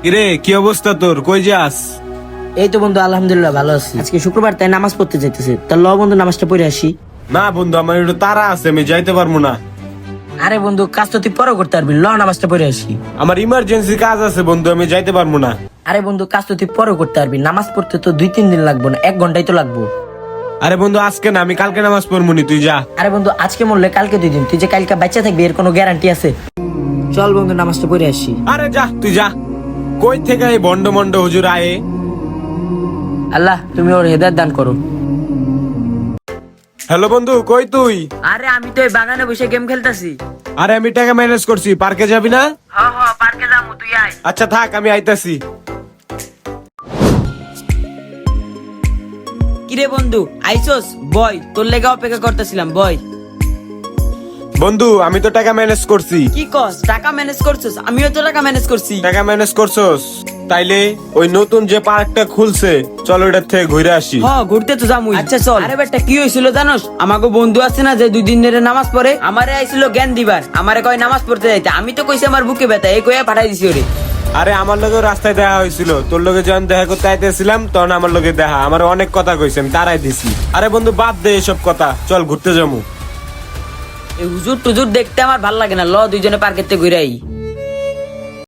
কিরে কি অবস্থা তোর, কই যাস? এই তো বন্ধু আলহামদুলিল্লাহ ভালো আছি। আজকে শুক্রবার তাই নামাজ পড়তে যাইতেছে, তা ল বন্ধু নামাজটা পড়ে আসি। না বন্ধু, আমার একটু তাড়া আছে, আমি যাইতে পারবো না। আরে বন্ধু কাজ তো তুই পরে করতে পারবি, ল নামাজটা পড়ে আসি। আমার ইমার্জেন্সি কাজ আছে বন্ধু, আমি যাইতে পারবো না। আরে বন্ধু কাজ তো তুই পরে করতে পারবি, নামাজ পড়তে তো 2-3 দিন লাগবো না, 1 ঘন্টাই তো লাগবো। আরে বন্ধু আজকে না, আমি কালকে নামাজ পড়বো নি, তুই যা। আরে বন্ধু আজকে মরলে কালকে 2 দিন, তুই যে কালকে বাচ্চা থাকবি এর কোনো গ্যারান্টি আছে? চল বন্ধু নামাজটা পড়ে আসি। আরে যা, তুই যা। কই থেকে এই বন্ড মন্ড হুজুর আয়ে? আল্লাহ তুমি ওর হেদায়েত দান করো। হ্যালো বন্ধু, কই তুই? আরে আমি তো এই বাগানে বসে গেম খেলতাছি। আরে আমি টাকা ম্যানেজ করছি, পার্কে যাবি না? হ্যাঁ হ্যাঁ পার্কে যাবো, তুই আয়। আচ্ছা থাক, আমি আইতাছি। কিরে বন্ধু আইসোস? বয় তোর লেগে অপেক্ষা করতেছিলাম, বয়। বন্ধু আমি তো টাকা ম্যানেজ করছি। কি কস, টাকা ম্যানেজ করছিস? আমিও তো টাকা ম্যানেজ করছি। টাকা ম্যানেজ করছস? তাইলে ওই নতুন যে পার্কটা খুলছে, চল ওইটার থেকে ঘুরে আসি। হ্যাঁ ঘুরতে তো যামুই। আচ্ছা চল। আরে বেটা কি হয়েছিল জানোস? আমাকে বন্ধু আছে না যে 2 দিন ধরে নামাজ পড়ে, আমারে আইছিল জ্ঞান দিবার, আমারে কয় নামাজ পড়তে যাইতে। আমি তো কইছি আমার বুকে ব্যথা, এই কইয়া পাঠাই দিছি ওরে। আরে আমার লগে রাস্তায় দেখা হয়েছিল, তোর লগে যখন দেখা করতে আইতেছিলাম তখন আমার লগে দেখা, আমার অনেক কথা কইছে, আমি তারাই দিছি। আরে বন্ধু বাদ দে এসব কথা, চল ঘুরতে যাবো। এই হুজুর টুজুর দেখতে আমার ভাল লাগে না, ল দুইজনে পার্কের থেকে ঘুরে আই।